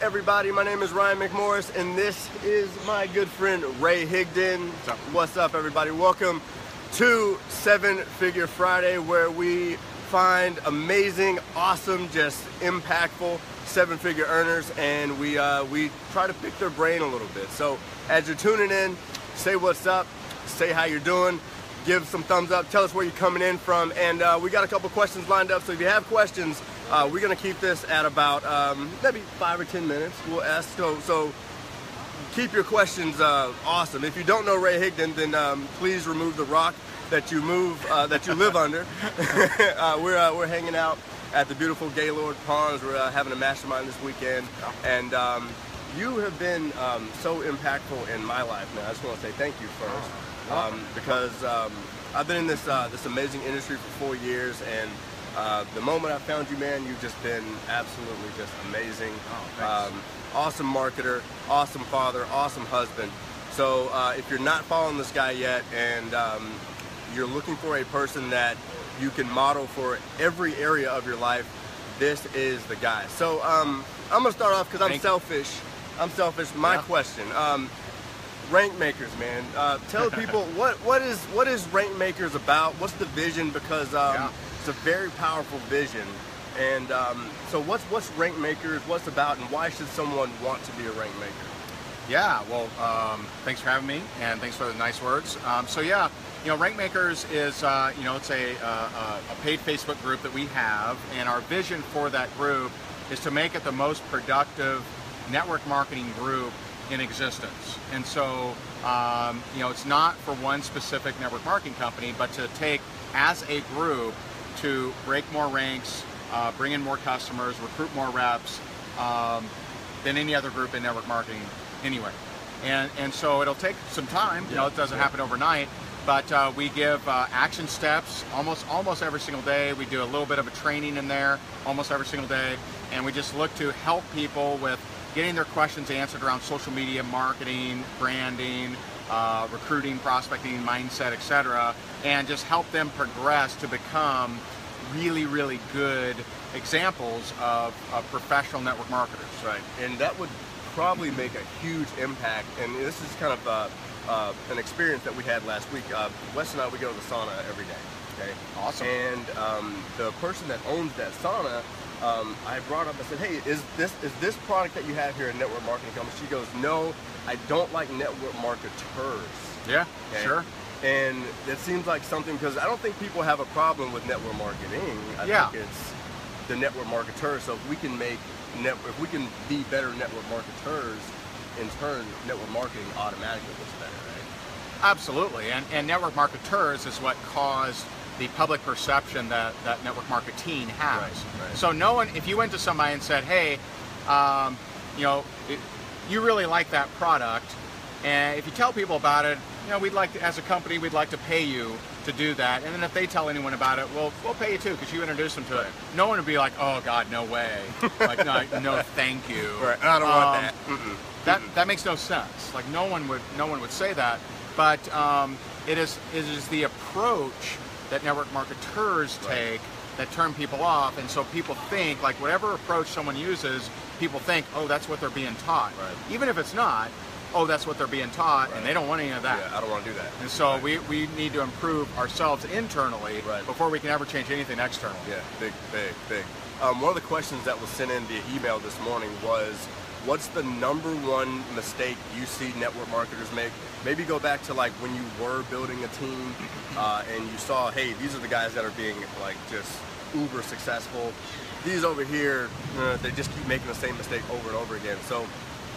everybody? My name is Ryan McMorris, and this is my good friend Ray Higdon. What's up, everybody? Welcome to 7 Figure Friday, where we find amazing, awesome, just impactful 7-figure earners, and we try to pick their brain a little bit. So as you're tuning in, say what's up, say how you're doing, give some thumbs up, tell us where you're coming in from, and we got a couple questions lined up. So if you have questions, we're gonna keep this at about maybe 5 or 10 minutes. We'll ask, so keep your questions awesome. If you don't know Ray Higdon, then please remove the rock that you live under. We're hanging out at the beautiful Gaylord Ponds. We're having a mastermind this weekend, and you have been so impactful in my life, man. I just want to say thank you first, because I've been in this amazing industry for 4 years, and the moment I found you, man, you've just been absolutely just amazing. Awesome marketer, awesome father, awesome husband. So if you're not following this guy yet, and you're looking for a person that you can model for every area of your life, this is the guy. So I'm gonna start off because I'm selfish. My question, rank makers, man. Tell people what is rank makers about? What's the vision? Because it's a very powerful vision. And so what's rank makers? What's about, and why should someone want to be a rank maker? Yeah, well, thanks for having me, and thanks for the nice words. So yeah, you know, Rank Makers is, you know, it's a paid Facebook group that we have, and our vision for that group is to make it the most productive network marketing group in existence. And so, you know, it's not for one specific network marketing company, but to take, as a group, to break more ranks, bring in more customers, recruit more reps than any other group in network marketing anywhere. And so it'll take some time, you know, it doesn't happen overnight, but we give action steps almost every single day. We do a little bit of a training in there almost every single day, and we just look to help people with getting their questions answered around social media, marketing, branding, recruiting, prospecting, mindset, etc., and just help them progress to become really, really good examples of professional network marketers. Right, and that would probably make a huge impact, and this is kind of an experience that we had last week. Wes and I, we go to the sauna every day. Okay, awesome. And the person that owns that sauna, I brought up, I said, hey, is this product that you have here a network marketing company? She goes, no, I don't like network marketers. Yeah, okay? Sure. And it seems like something, because I don't think people have a problem with network marketing. I think it's the network marketers. So if we can be better network marketers, in turn, network marketing automatically gets better, right? Absolutely, and network marketers is what caused the public perception that network marketing has. Right. So no one, if you went to somebody and said, hey, you know, you really like that product, and if you tell people about it, you know, we'd like to, as a company, we'd like to pay you to do that. And then if they tell anyone about it, well, we'll pay you too, because you introduced them to it. No one would be like, oh God, no way. Like, no, thank you. Right. I don't want that. That makes no sense. Like, no one would say that. But it is the approach that network marketers take that turn people off. And so people think, like, whatever approach someone uses, people think, oh, that's what they're being taught. Right. Even if it's not, oh, that's what they're being taught, and they don't want any of that. Yeah, I don't want to do that. And so we need to improve ourselves internally before we can ever change anything externally. Yeah, big. One of the questions that was sent in via email this morning was, what's the #1 mistake you see network marketers make? Maybe go back to like when you were building a team and you saw, hey, these are the guys that are being like just uber successful. These over here, they just keep making the same mistake over and over again. So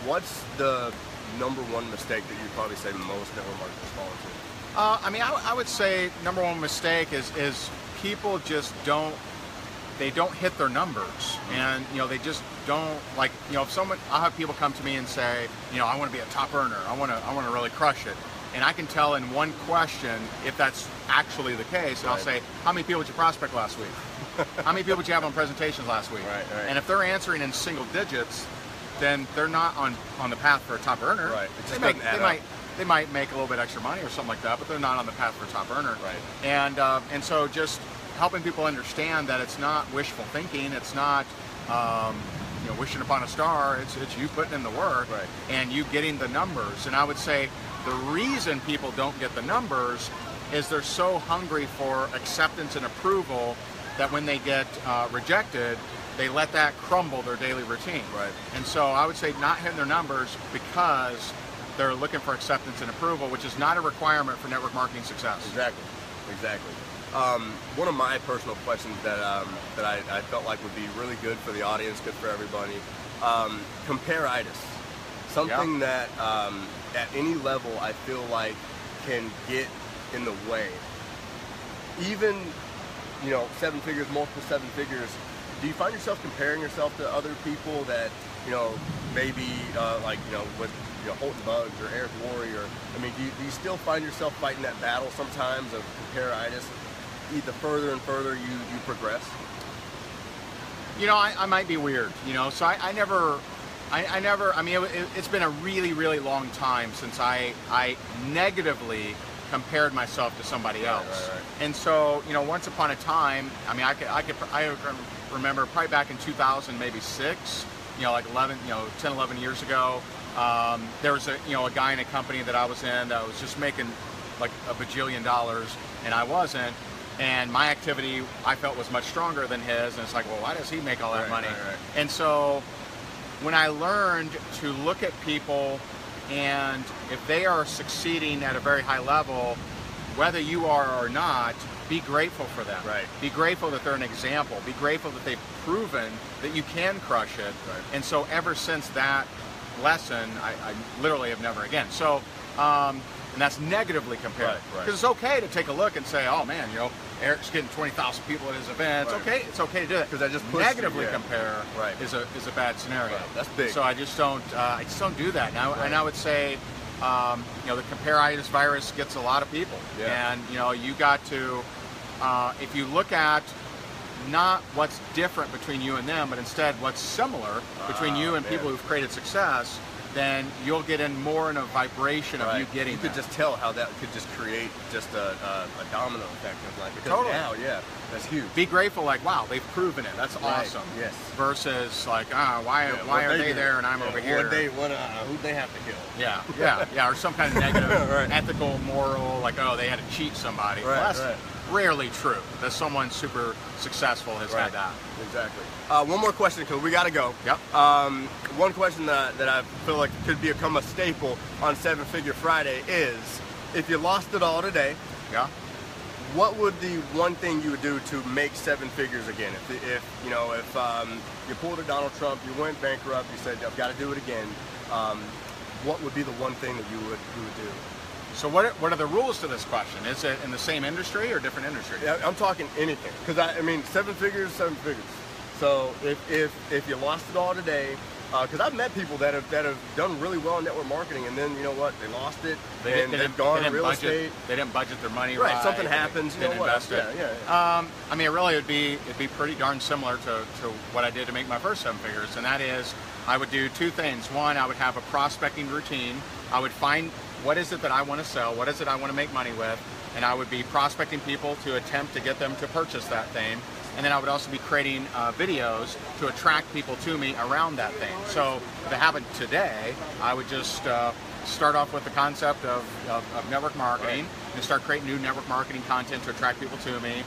what's the #1 mistake that you'd probably say most network marketers fall into? I mean, I would say #1 mistake is people just don't hit their numbers, and you know, they just don't, like, you know, if I'll have people come to me and say, you know, I want to be a top earner, I want to really crush it, and I can tell in one question if that's actually the case. And I'll say, how many people did you prospect last week? How many people did you have on presentations last week? Right. And if they're answering in single digits, then they're not on the path for a top earner. Right. They might make a little bit extra money or something like that, but they're not on the path for a top earner. Right. And so just helping people understand that it's not wishful thinking. It's not wishing upon a star. It's you putting in the work, right, and you getting the numbers. And I would say the reason people don't get the numbers is they're so hungry for acceptance and approval that when they get rejected, they let that crumble their daily routine. Right. And so I would say not hitting their numbers because they're looking for acceptance and approval, which is not a requirement for network marketing success. Exactly. One of my personal questions that I felt like would be really good for the audience, good for everybody, compare-itis. Something that at any level I feel like can get in the way. Even, seven figures, multiple seven figures, do you find yourself comparing yourself to other people that, maybe with Holton Bugs or Eric Warrior? I mean, do you still find yourself fighting that battle sometimes of compare-itis the further and further you progress? I might be weird, so I never, I mean, it's been a really, really long time since I negatively compared myself to somebody else. Right. And so, once upon a time, I mean, I remember probably back in 2000, maybe 6, like 10, 11 years ago, there was a guy in a company that I was in that was just making like $1 bajillion, and I wasn't. And my activity, I felt, was much stronger than his. And it's like, well, why does he make all that money? Right. And so when I learned to look at people, and if they are succeeding at a very high level, whether you are or not, be grateful for them. Right. Be grateful that they're an example. Be grateful that they've proven that you can crush it. Right. And so ever since that lesson, I literally have never again. So, and that's negatively compared. Because it's okay to take a look and say, oh man, Eric's getting 20,000 people at his event. Right. It's okay to do that. Because I just negatively compare is a bad scenario. Right. That's big. So I just don't do that. Now, and I would say, the compare-itis virus gets a lot of people. Yeah. And you got to, if you look at not what's different between you and them, but instead what's similar between you and people who've created success, then you'll get in more in a vibration of you getting. You could just tell how that could just create just a domino effect of life. Totally. Now, that's huge. Be grateful, like, wow, they've proven it. That's awesome. Yes. Versus like, why are they there and I'm over here? Who'd they have to kill? Yeah, or some kind of negative ethical, moral, like, oh, they had to cheat somebody. Right, well, that's rarely true that someone super successful has had that. Exactly. One more question, because we got to go. Yep. One question that I feel like could become a staple on Seven Figure Friday is, if you lost it all today, what would the one thing you would do to make seven figures again? If you pulled a Donald Trump, you went bankrupt, you said, I've got to do it again, what would be the one thing that you would do? So what are the rules to this question? Is it in the same industry or different industry? Yeah, I'm talking anything, because I mean, seven figures. So if you lost it all today, because I've met people that have done really well in network marketing, and then they lost it, they've gone to real estate. They didn't budget their money right. Something happens. They didn't invest it. Yeah. I mean, it'd be pretty darn similar to what I did to make my first seven figures, and that is I would do two things. One, I would have a prospecting routine. I would find what is it that I want to sell, what is it I want to make money with, and I would be prospecting people to attempt to get them to purchase that thing. And then I would also be creating videos to attract people to me around that thing. So if it happened today, I would just start off with the concept of network marketing and start creating new network marketing content to attract people to me.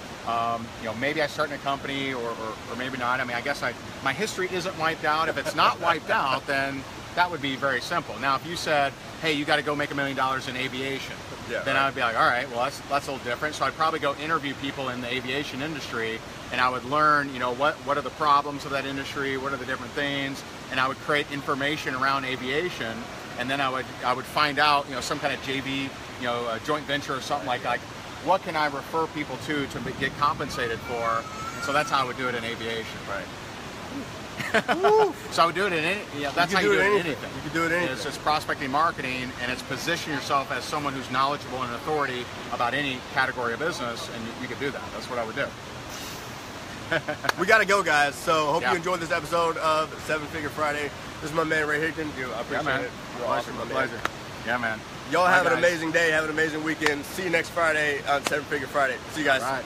Maybe I start in a company or maybe not. I mean, I guess my history isn't wiped out. If it's not wiped out, then that would be very simple. Now, if you said, hey, you got to go make $1 million in aviation, then I would be like, all right, well, that's a little different. So I'd probably go interview people in the aviation industry, and I would learn, what are the problems of that industry, what are the different things, and I would create information around aviation, and then I would find out, some kind of JV, a joint venture or something like that. What can I refer people to get compensated for? And so that's how I would do it in aviation. Right. So I would do it in that's how you do it in anything. You can do it in anything. It's prospecting, marketing, and it's position yourself as someone who's knowledgeable and authority about any category of business, and you could do that. That's what I would do. We got to go, guys. So hope you enjoyed this episode of Seven Figure Friday. This is my man, Ray Higdon. I appreciate it. You're awesome, my man. Pleasure. Yeah, man. Y'all have an amazing day. Have an amazing weekend. See you next Friday on Seven Figure Friday. See you guys. All right.